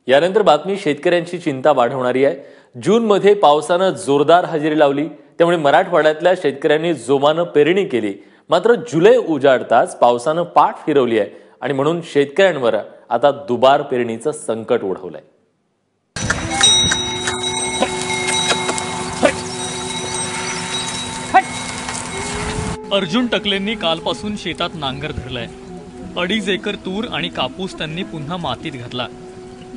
यानंतर बातमी शेतकऱ्यांची चिंता वाढवणारी आहे। जूनमध्ये पावसानं जोरदार हजेरी लावली, त्यामुळे मराठवाड्यातल्या शेतकऱ्यांनी जोमानं पेरणी केली। मात्र जुलै उजाडताच पावसानं पाठ फिरवली आहे आणि म्हणून शेतकऱ्यांवर आता दुबार पेरणीचं संकट ओढवलंय। अर्जुन टकलेंनी कालपासून शेतात नांगर धरलाय। 2.5 एकर तूर आणि कापूस त्यांनी पुन्हा मातीत घातला,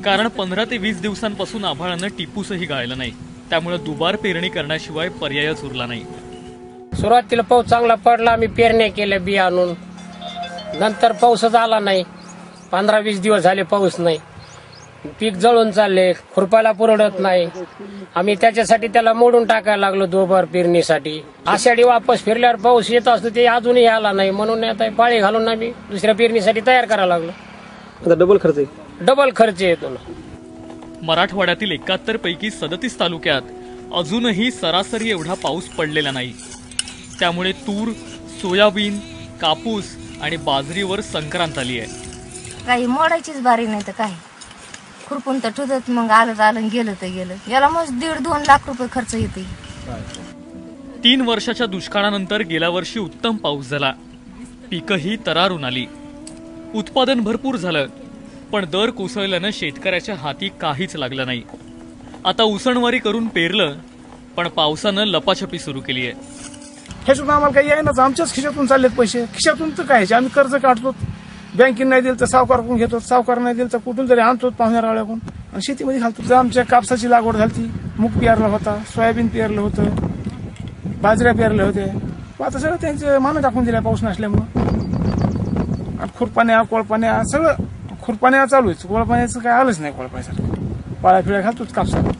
कारण 15 ते 20 दिवसांपासून आभाळानं टिपूसही गाळलं नाही। त्यामुळे दुबार पेरणी करण्याशिवाय पर्यायच उरला नाही। सुरुवातीला पाऊस चांगला पडला, आम्ही पेरण्या केल्या बी आणून, नंतर पाऊसच आला नाही। 15-20 दिवस झाले पाऊस नाही, पीक जळून चालले, खुरपायला पुरवत नाही। आम्ही त्याच्यासाठी त्याला मोडून टाकायला लागलो दुबार पेरणीसाठी। आषाढी वापस फिरल्यावर पाऊस येत असतो, ते अजूनही आला नाही, म्हणून आता पाळी घालून आम्ही दुसऱ्या पेरणीसाठी तयार करायला लागलो। आता डबल खर्च येतो ना। मराठवाड्यातील 71 पैकी 37 तालुक्यात अजूनही सरासरी एवढा पाऊस पडलेला नाही। त्यामुळे तूर, सोयाबीन, कापूस आणि बाजरीवर संक्रांत आली आहे। काही मोडायचीच बारी नाही तर काही खुरपून तर ठुदत, मग आलं गेलं तर गेलं। याला मग 1.5-2 लाख रुपये खर्च येते। 3 वर्षाच्या दुष्काळानंतर गेल्या वर्षी उत्तम पाऊस झाला, पीकही तरारून आली, उत्पादन भरपूर झालं, पण दर कोसळल्यानं शेतकऱ्याच्या हाती काहीच लागलं नाही। आता उसणवारी करून पेरलं, पण पावसानं लपाछपी सुरू केली आहे। हे सुद्धा आम्हाला काही आहे ना, आमच्याच खिशातून चाललेत पैसे। खिशातून तर काय, आम्ही कर्ज काढतो, बँकेने नाही दिलं तर सावकाराकडून घेतो, सावकार नाही दिलं तर कुठून तरी आणतो पाहुण्यारावळ्याकडून आणि शेतीमध्ये घालतो। जर आमच्या कापसाची लागवड झाली, मूग पेरला होता, सोयाबीन पेरलं होतं, बाजऱ्या पेरल्या होत्या, आता सगळं त्यांचे मान टाकून दिल्या पाऊस नसल्यामुळं। आणि खुरपाण्या कोळपाण्या सगळं, खुरपाण्या चालू आहे, कोळपाण्याचं काय आलंच नाही। कोळपायसारखं पाळ्या फिळ्या घालतोच कापसाला।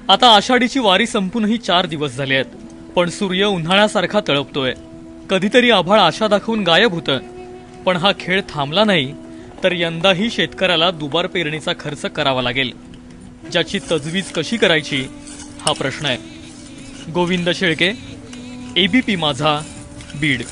आता आषाढीची वारी संपूनही 4 दिवस झाले आहेत, पण सूर्य उन्हाळ्यासारखा तळपतोय। कधीतरी आभाळ आशा दाखवून गायब होतं, पण हा खेळ थांबला नाही तर यंदाही शेतकऱ्याला दुबार पेरणीचा खर्च करावा लागेल। ज्याची तजवीज कशी करायची हा प्रश्न आहे। गोविंद शेळके, ABP माझा, बीड।